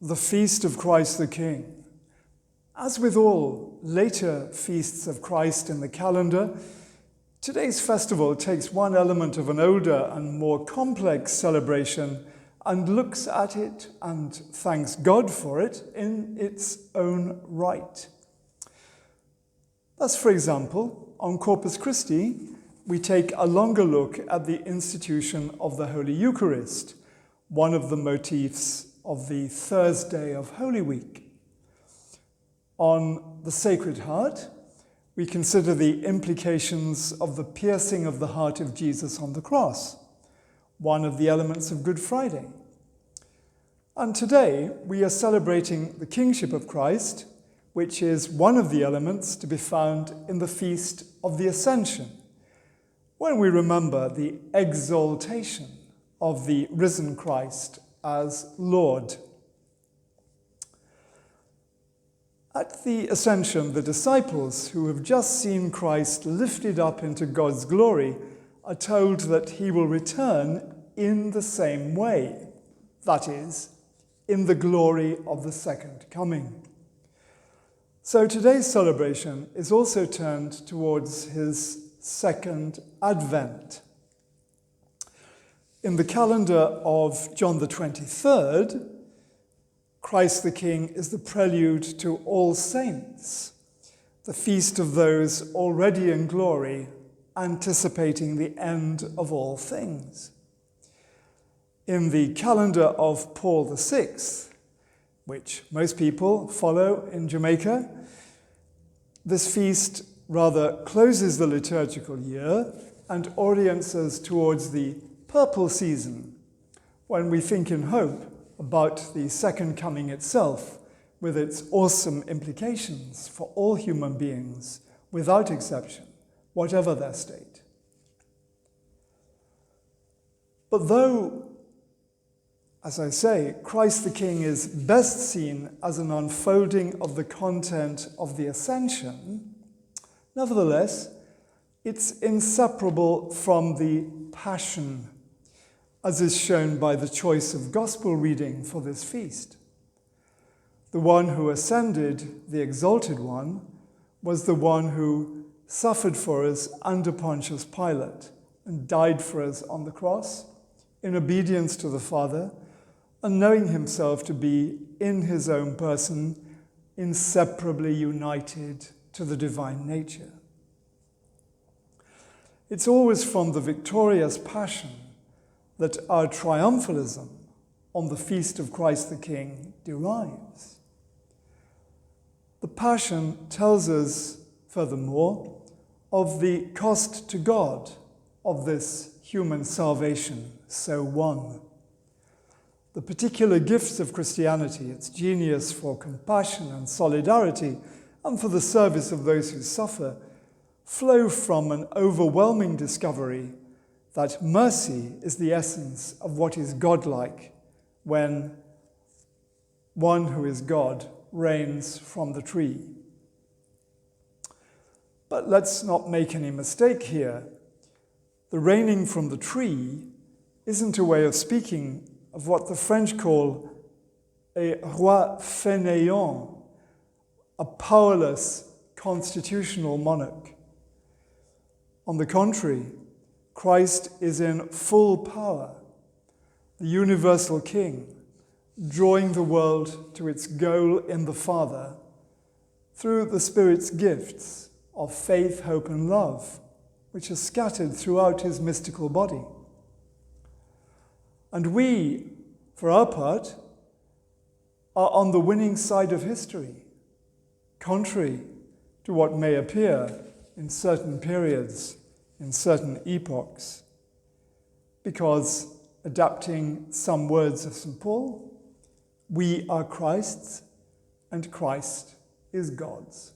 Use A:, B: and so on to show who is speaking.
A: the feast of Christ the King. As with all later feasts of Christ in the calendar, today's festival takes one element of an older and more complex celebration and looks at it and thanks God for it in its own right. Thus, for example, on Corpus Christi, we take a longer look at the institution of the Holy Eucharist, one of the motifs of the Thursday of Holy Week. On the Sacred Heart, we consider the implications of the piercing of the heart of Jesus on the cross, one of the elements of Good Friday. And today, we are celebrating the kingship of Christ, which is one of the elements to be found in the Feast of the Ascension, when we remember the exaltation of the risen Christ as Lord. At the Ascension, the disciples who have just seen Christ lifted up into God's glory are told that he will return in the same way, that is, in the glory of the second coming. So today's celebration is also turned towards his second advent. In the calendar of John the 23rd, Christ the King is the prelude to All Saints, the feast of those already in glory, anticipating the end of all things. In the calendar of Paul VI, which most people follow in Jamaica, this feast rather closes the liturgical year and orients us towards the purple season, when we think in hope about the second coming itself, with its awesome implications for all human beings, without exception, whatever their state. But though, as I say, Christ the King is best seen as an unfolding of the content of the Ascension, nevertheless, it's inseparable from the Passion, as is shown by the choice of gospel reading for this feast. The one who ascended, the exalted one, was the one who suffered for us under Pontius Pilate and died for us on the cross in obedience to the Father, and knowing himself to be, in his own person, inseparably united to the divine nature. It's always from the victorious Passion that our triumphalism on the feast of Christ the King derives. The Passion tells us, furthermore, of the cost to God of this human salvation so won. The particular gifts of Christianity, its genius for compassion and solidarity, and for the service of those who suffer, flow from an overwhelming discovery that mercy is the essence of what is godlike when one who is God reigns from the tree. But let's not make any mistake here. The reigning from the tree isn't a way of speaking of what the French call a roi fainéant, a powerless constitutional monarch. On the contrary, Christ is in full power, the universal King, drawing the world to its goal in the Father through the Spirit's gifts of faith, hope, and love, which are scattered throughout his mystical body. And we, for our part, are on the winning side of history, contrary to what may appear in certain periods, in certain epochs, because, adapting some words of St. Paul, we are Christ's and Christ is God's.